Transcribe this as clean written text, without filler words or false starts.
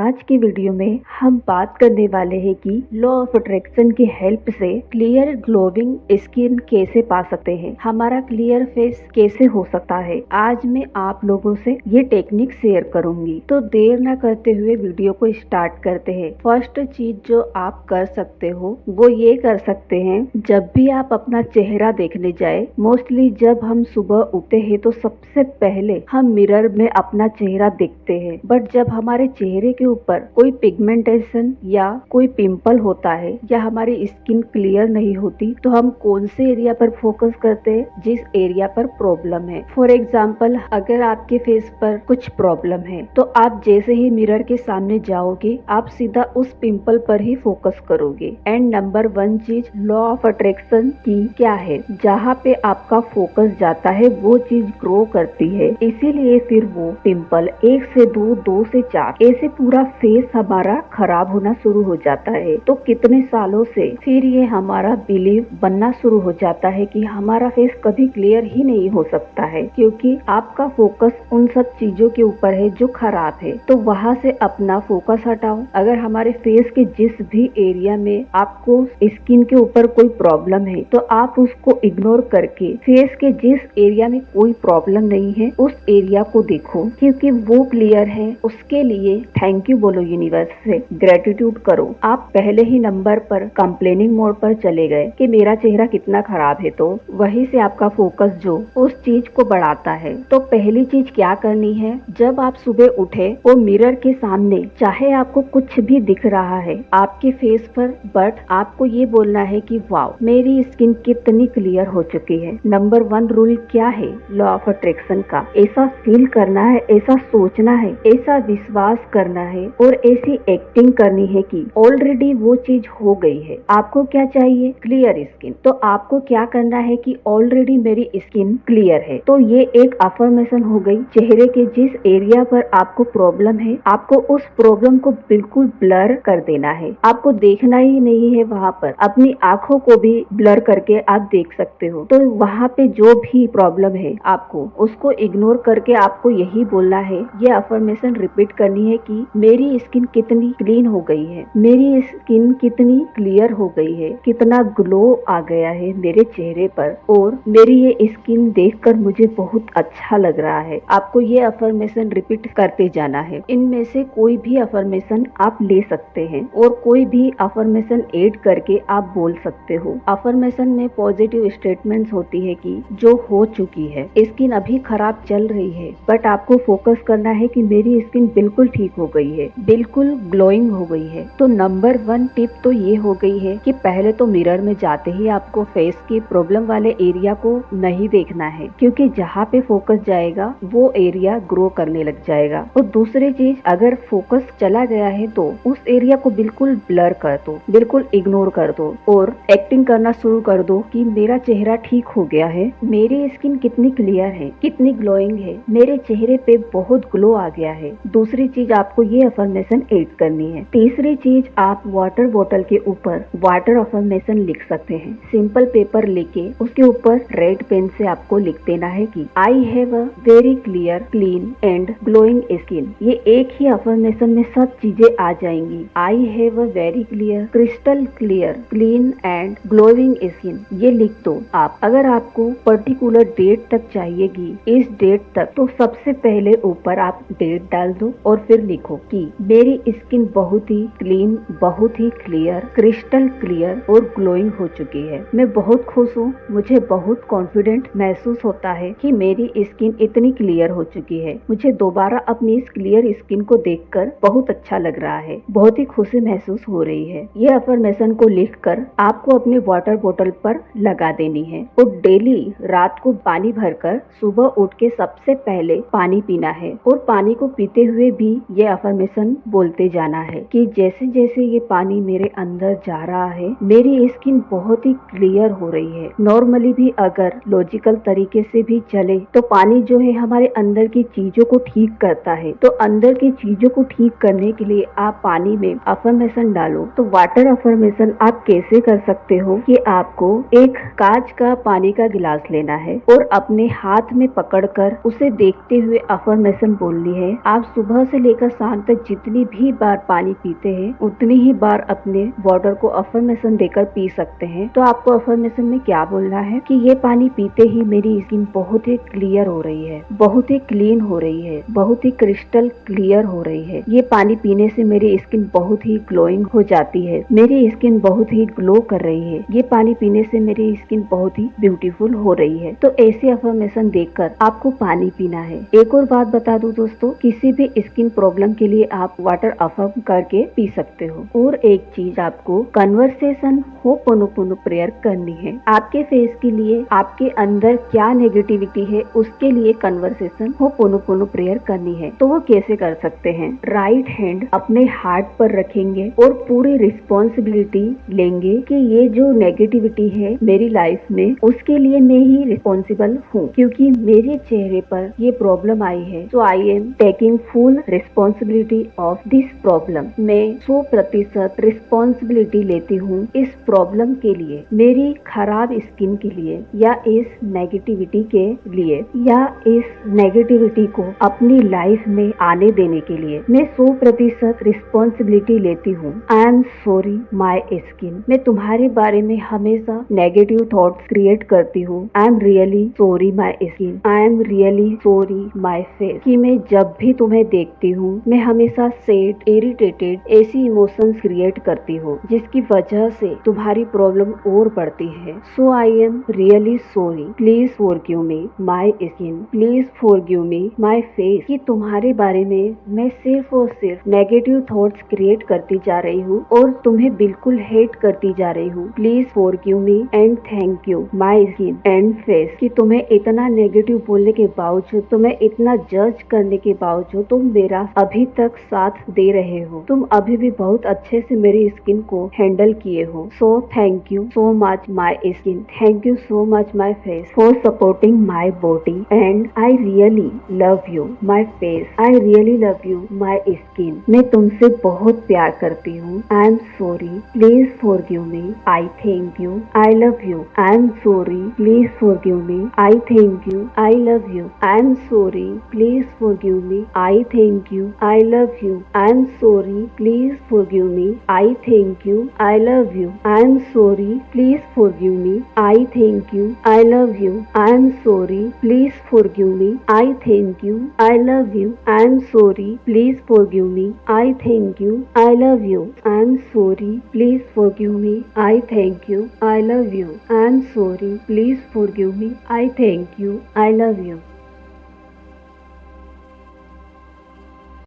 आज की वीडियो में हम बात करने वाले हैं कि लॉ ऑफ अट्रैक्शन की हेल्प से क्लियर ग्लोइंग स्किन कैसे पा सकते हैं, हमारा क्लियर फेस कैसे हो सकता है। आज मैं आप लोगों से ये टेक्निक शेयर करूंगी, तो देर न करते हुए वीडियो को स्टार्ट करते हैं। फर्स्ट चीज जो आप कर सकते हो वो ये कर सकते हैं, जब भी आप अपना चेहरा देखने जाए, मोस्टली जब हम सुबह उठते हैं तो सबसे पहले हम मिरर में अपना चेहरा देखते हैं। बट जब हमारे चेहरे के ऊपर कोई पिगमेंटेशन या कोई पिंपल होता है या हमारी स्किन क्लियर नहीं होती, तो हम कौन से एरिया पर फोकस करते हैं? जिस एरिया पर प्रॉब्लम है। फॉर एग्जाम्पल, अगर आपके फेस पर कुछ प्रॉब्लम है तो आप जैसे ही मिरर के सामने जाओगे, आप सीधा उस पिंपल पर ही फोकस करोगे। एंड नंबर 1 चीज लॉ ऑफ अट्रैक्शन की क्या है, जहाँ पे आपका फोकस जाता है वो चीज ग्रो करती है। इसीलिए फिर वो पिंपल 1 से 2 से 4 ऐसे पूरा फेस हमारा खराब होना शुरू हो जाता है। तो कितने सालों से फिर ये हमारा बिलीव बनना शुरू हो जाता है कि हमारा फेस कभी क्लियर ही नहीं हो सकता है, क्योंकि आपका फोकस उन सब चीजों के ऊपर है जो खराब है। तो वहाँ से अपना फोकस हटाओ। अगर हमारे फेस के जिस भी एरिया में आपको स्किन के ऊपर कोई प्रॉब्लम है तो आप उसको इग्नोर करके फेस के जिस एरिया में कोई प्रॉब्लम नहीं है उस एरिया को देखो, क्योंकि वो क्लियर है। उसके लिए थैंक यू बोलो यूनिवर्स से, ग्रेटिट्यूड करो। आप पहले ही नंबर पर कंप्लेनिंग मोड पर चले गए कि मेरा चेहरा कितना खराब है, तो वहीं से आपका फोकस जो उस चीज को बढ़ाता है। तो पहली चीज क्या करनी है, जब आप सुबह उठे वो मिरर के सामने, चाहे आपको कुछ भी दिख रहा है आपके फेस पर, बट आपको ये बोलना है कि वाओ मेरी स्किन कितनी क्लियर हो चुकी है। नंबर 1 रूल क्या है लॉ ऑफ अट्रैक्शन का, ऐसा फील करना है, ऐसा सोचना है, ऐसा विश्वास करना है और ऐसी एक्टिंग करनी है कि ऑलरेडी वो चीज हो गई है। आपको क्या चाहिए? Clear skin. तो आपको क्या करना है कि ऑलरेडी मेरी स्किन क्लियर है। तो ये एक अफर्मेशन हो गई। चेहरे के जिस एरिया पर आपको प्रॉब्लम है, आपको उस प्रॉब्लम को बिल्कुल ब्लर कर देना है। आपको देखना ही नहीं है वहाँ पर, अपनी आंखों को भी ब्लर करके आप देख सकते हो। तो वहाँ पे जो भी प्रॉब्लम है आपको उसको इग्नोर करके आपको यही बोलना है, ये अफर्मेशन रिपीट करनी है कि मेरी स्किन कितनी क्लीन हो गई है, मेरी स्किन कितनी क्लियर हो गई है, कितना ग्लो आ गया है मेरे चेहरे पर, और मेरी ये स्किन देखकर मुझे बहुत अच्छा लग रहा है। आपको ये अफर्मेशन रिपीट करते जाना है। इनमें से कोई भी अफर्मेशन आप ले सकते हैं और कोई भी अफर्मेशन ऐड करके आप बोल सकते हो। अफर्मेशन में पॉजिटिव स्टेटमेंट्स होती है कि जो हो चुकी है, स्किन अभी खराब चल रही है, बट आपको फोकस करना है कि मेरी स्किन बिल्कुल ठीक हो गई है, बिल्कुल ग्लोइंग हो गई है। तो नंबर 1 टिप तो ये हो गई है कि पहले तो मिरर में जाते ही आपको फेस की प्रॉब्लम वाले एरिया को नहीं देखना है, क्योंकि जहाँ पे फोकस जाएगा वो एरिया ग्रो करने लग जाएगा। और दूसरी चीज, अगर फोकस चला गया है तो उस एरिया को बिल्कुल ब्लर कर दो, बिल्कुल इग्नोर कर दो और एक्टिंग करना शुरू कर दो कि मेरा चेहरा ठीक हो गया है, मेरी स्किन कितनी क्लियर है, कितनी ग्लोइंग है, मेरे चेहरे पे बहुत ग्लो आ गया है। दूसरी चीज, आपको ये अफर्मेशन ऐड करनी है। तीसरी चीज, आप वाटर बोतल के ऊपर वाटर अफर्मेशन लिख सकते हैं। सिंपल पेपर लेके उसके ऊपर रेड पेन से आपको लिख देना है कि I have a very clear, clean and glowing skin. ये एक ही अफर्मेशन में सब चीजें आ जाएंगी। I have a very clear, crystal clear, clean and glowing skin, ये लिख दो आप। अगर आपको पर्टिकुलर डेट तक चाहिएगी, इस डेट तक, तो सबसे पहले ऊपर आप डेट डाल दो और फिर लिखो कि मेरी स्किन बहुत ही क्लीन, बहुत ही क्लियर, क्रिस्टल क्लियर और ग्लोइंग हो चुकी है। मैं बहुत खुश हूँ, मुझे बहुत कॉन्फिडेंट महसूस होता है कि मेरी स्किन इतनी क्लियर हो चुकी है। मुझे दोबारा अपनी इस क्लियर स्किन को देखकर बहुत अच्छा लग रहा है, बहुत ही खुशी महसूस हो रही है। ये अफर्मेशन को लिखकर आपको अपने वाटर बोतल पर लगा देनी है और डेली रात को पानी भरकर सुबह उठ के सबसे पहले पानी पीना है। और पानी को पीते हुए भी ये अफर्मेशन बोलते जाना है कि जैसे जैसे ये पानी मेरे अंदर जा रहा है, मेरी स्किन बहुत ही क्लियर हो रही है। नॉर्मली भी अगर लॉजिकल तरीके से भी चले तो पानी जो है हमारे अंदर की चीजों को ठीक करता है। तो अंदर की चीजों को ठीक करने के लिए आप पानी में अफर्मेशन डालो। तो वाटर अफर्मेशन आप कैसे कर सकते हो कि आपको एक कांच का पानी का गिलास लेना है और अपने हाथ में पकड़कर उसे देखते हुए अफर्मेशन बोलनी है। आप सुबह से लेकर शाम तक तक जितनी भी बार पानी पीते हैं उतनी ही बार अपने वाटर को अफर्मेशन देकर पी सकते हैं। तो आपको अफर्मेशन में क्या बोलना है कि ये पानी पीते ही मेरी स्किन बहुत ही क्लियर हो रही है, बहुत ही क्लीन हो रही है, बहुत ही क्रिस्टल क्लियर हो रही है। ये पानी पीने से मेरी स्किन बहुत ही ग्लोइंग हो जाती है, मेरी स्किन बहुत ही ग्लो कर रही है, ये पानी पीने से मेरी स्किन बहुत ही ब्यूटीफुल हो रही है। तो ऐसी अफर्मेशन देखकर आपको पानी पीना है। एक और बात बता दूं दोस्तों, किसी भी स्किन प्रॉब्लम के लिए आप वाटर अफर्म करके पी सकते हो। और एक चीज, आपको कन्वर्सेशन होपोनोपोनो प्रेयर करनी है। आपके फेस के लिए आपके अंदर क्या नेगेटिविटी है उसके लिए कन्वर्सेशन होपोनोपोनो प्रेयर करनी है। तो वो कैसे कर सकते हैं? राइट हैंड अपने हार्ट पर रखेंगे और पूरी रिस्पॉन्सिबिलिटी लेंगे कि ये जो नेगेटिविटी है मेरी लाइफ में उसके लिए मैं ही रिस्पॉन्सिबल हूँ, क्योंकि मेरे चेहरे पर ये प्रॉब्लम आई है। So I am taking full responsibility of this problem. मैं 100% रिस्पॉन्सिबिलिटी लेती हूँ इस प्रॉब्लम के लिए, मेरी खराब स्किन के लिए, या इस नेगेटिविटी के लिए, या इस नेगेटिविटी को अपनी लाइफ में आने देने के लिए। मैं 100% रिस्पॉन्सिबिलिटी लेती हूँ। I am sorry my skin. मैं तुम्हारे बारे में हमेशा नेगेटिव थॉट्स क्रिएट करती हूँ। आई am really sorry my skin. I am really sorry my face. कि मैं जब भी तुम्हें देखती हूँ मैं हमेशा सैड, इरिटेटेड ऐसी इमोशंस क्रिएट करती हूँ जिसकी वजह से तुम्हारी प्रॉब्लम और बढ़ती है। So I am really sorry. Please forgive me my skin. Please forgive me my face. कि तुम्हारे बारे में मैं सिर्फ और सिर्फ नेगेटिव थॉट्स क्रिएट करती जा रही हूँ और तुम्हें बिल्कुल हेट करती जा रही हूँ। Please forgive me and thank you my skin and face. कि तुम्हें इतना नेगेटिव बोलने के बावजूद, तुम्हें इतना जज करने के बावजूद तुम मेरा अभी तक साथ दे रहे हो। तुम अभी भी बहुत अच्छे से मेरी स्किन को हैंडल किए हो। So thank you so much my skin. Thank you so much my face for supporting my body and I really love you my face. I really love you my skin. मैं तुमसे बहुत प्यार करती हूँ। I am sorry. Please forgive me. I thank you. I love you. I am sorry. Please forgive me. I thank you. I love you. I am sorry. Please forgive me. I thank you. I love you. I am sorry. Please forgive me. I thank you. I love you. I am sorry. Please forgive me. I thank you. I love you. I am sorry. Please forgive me. I thank you. I love you. I am sorry. Please forgive me. I thank you. I love you. I am sorry. Please forgive me. I thank you. I love you. I am sorry. Please forgive me. I thank you. I love you.